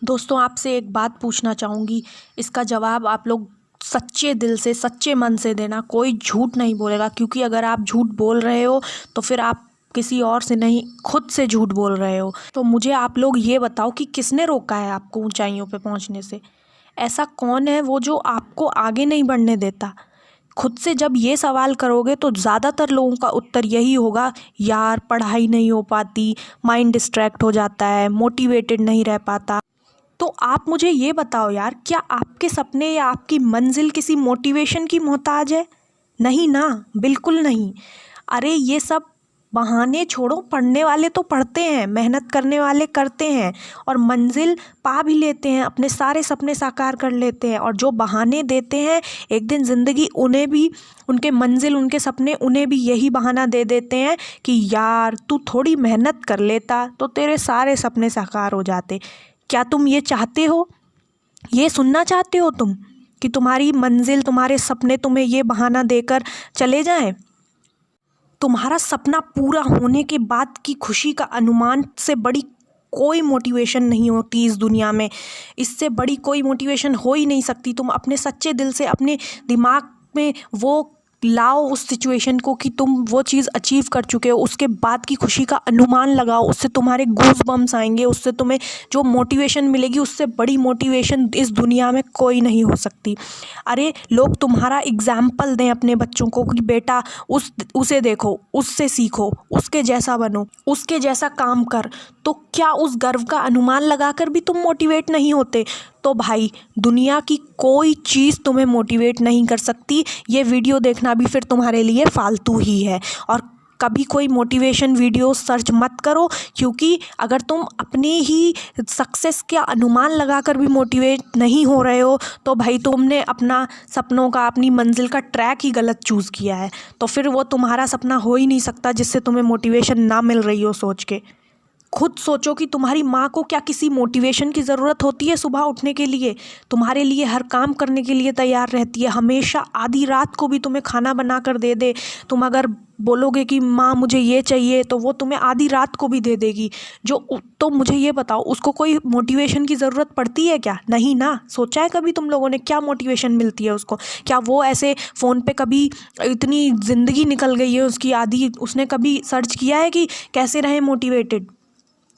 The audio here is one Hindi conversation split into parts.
दोस्तों आपसे एक बात पूछना चाहूँगी, इसका जवाब आप लोग सच्चे दिल से सच्चे मन से देना। कोई झूठ नहीं बोलेगा, क्योंकि अगर आप झूठ बोल रहे हो तो फिर आप किसी और से नहीं, खुद से झूठ बोल रहे हो। तो मुझे आप लोग ये बताओ कि किसने रोका है आपको ऊंचाइयों पे पहुंचने से? ऐसा कौन है वो जो आपको आगे नहीं बढ़ने देता? खुद से जब ये सवाल करोगे तो ज़्यादातर लोगों का उत्तर यही होगा, यार पढ़ाई नहीं हो पाती, माइंड डिस्ट्रैक्ट हो जाता है, मोटिवेटेड नहीं रह पाता। तो आप मुझे ये बताओ यार, क्या आपके सपने या आपकी मंजिल किसी मोटिवेशन की मोहताज है? नहीं ना, बिल्कुल नहीं। अरे ये सब बहाने छोड़ो, पढ़ने वाले तो पढ़ते हैं, मेहनत करने वाले करते हैं और मंजिल पा भी लेते हैं, अपने सारे सपने साकार कर लेते हैं। और जो बहाने देते हैं, एक दिन ज़िंदगी उन्हें भी, उनके मंजिल, उनके सपने, उन्हें भी यही बहाना दे देते हैं कि यार तू थोड़ी मेहनत कर लेता तो तेरे सारे सपने साकार हो जाते। क्या तुम ये चाहते हो? ये सुनना चाहते हो तुम कि तुम्हारी मंजिल, तुम्हारे सपने तुम्हें ये बहाना देकर चले जाएं? तुम्हारा सपना पूरा होने के बाद की खुशी का अनुमान से बड़ी कोई मोटिवेशन नहीं होती इस दुनिया में। इससे बड़ी कोई मोटिवेशन हो ही नहीं सकती। तुम अपने सच्चे दिल से अपने दिमाग में वो लाओ उस सिचुएशन को कि तुम वो चीज़ अचीव कर चुके हो, उसके बाद की खुशी का अनुमान लगाओ। उससे तुम्हारे गूज़ बम्स आएंगे, उससे तुम्हें जो मोटिवेशन मिलेगी, उससे बड़ी मोटिवेशन इस दुनिया में कोई नहीं हो सकती। अरे लोग तुम्हारा एग्जाम्पल दें अपने बच्चों को कि बेटा उसे देखो, उससे सीखो, उसके जैसा बनो, उसके जैसा काम कर। तो क्या उस गर्व का अनुमान लगाकर भी तुम मोटिवेट नहीं होते? तो भाई दुनिया की कोई चीज़ तुम्हें मोटिवेट नहीं कर सकती। ये वीडियो देखना भी फिर तुम्हारे लिए फालतू ही है। और कभी कोई मोटिवेशन वीडियो सर्च मत करो, क्योंकि अगर तुम अपनी ही सक्सेस का अनुमान लगाकर भी मोटिवेट नहीं हो रहे हो तो भाई तुमने अपना सपनों का, अपनी मंजिल का ट्रैक ही गलत चूज़ किया है। तो फिर वो तुम्हारा सपना हो ही नहीं सकता जिससे तुम्हें मोटिवेशन ना मिल रही हो। सोच के खुद सोचो कि तुम्हारी माँ को क्या किसी मोटिवेशन की ज़रूरत होती है सुबह उठने के लिए? तुम्हारे लिए हर काम करने के लिए तैयार रहती है, हमेशा आधी रात को भी तुम्हें खाना बना कर दे दे। तुम अगर बोलोगे कि माँ मुझे ये चाहिए तो वो तुम्हें आधी रात को भी दे देगी। तो मुझे ये बताओ, उसको कोई मोटिवेशन की ज़रूरत पड़ती है क्या? नहीं ना। सोचा है कभी तुम लोगों ने क्या मोटिवेशन मिलती है उसको? क्या वो ऐसे फ़ोन पे कभी इतनी ज़िंदगी निकल गई है उसकी आधी, उसने कभी सर्च किया है कि कैसे रहे मोटिवेटेड?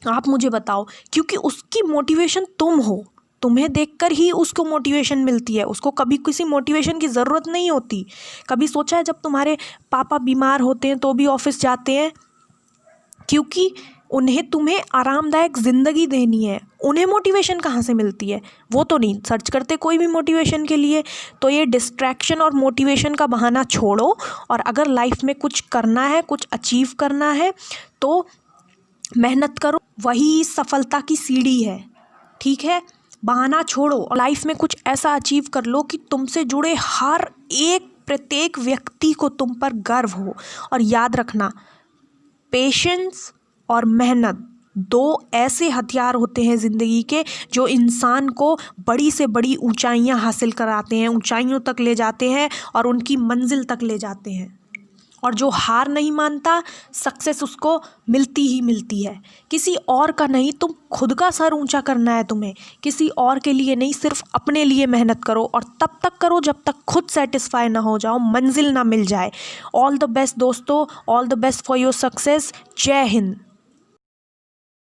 आप मुझे बताओ, क्योंकि उसकी मोटिवेशन तुम हो। तुम्हें देखकर ही उसको मोटिवेशन मिलती है, उसको कभी किसी मोटिवेशन की ज़रूरत नहीं होती। कभी सोचा है जब तुम्हारे पापा बीमार होते हैं तो भी ऑफिस जाते हैं? क्योंकि उन्हें तुम्हें आरामदायक ज़िंदगी देनी है। उन्हें मोटिवेशन कहाँ से मिलती है? वो तो नहीं सर्च करते कोई भी मोटिवेशन के लिए। तो ये डिस्ट्रैक्शन और मोटिवेशन का बहाना छोड़ो, और अगर लाइफ में कुछ करना है, कुछ अचीव करना है तो मेहनत करो, वही सफलता की सीढ़ी है। ठीक है, बहाना छोड़ो और लाइफ में कुछ ऐसा अचीव कर लो कि तुमसे जुड़े हर एक प्रत्येक व्यक्ति को तुम पर गर्व हो। और याद रखना, पेशेंस और मेहनत दो ऐसे हथियार होते हैं ज़िंदगी के जो इंसान को बड़ी से बड़ी ऊंचाइयां हासिल कराते हैं, ऊंचाइयों तक ले जाते हैं और उनकी मंजिल तक ले जाते हैं। और जो हार नहीं मानता, सक्सेस उसको मिलती ही मिलती है, किसी और का नहीं। तुम खुद का सर ऊंचा करना है तुम्हें, किसी और के लिए नहीं, सिर्फ अपने लिए मेहनत करो। और तब तक करो जब तक खुद सेटिस्फाई ना हो जाओ, मंजिल ना मिल जाए। ऑल द बेस्ट दोस्तों, all the best for your success. जय हिंद।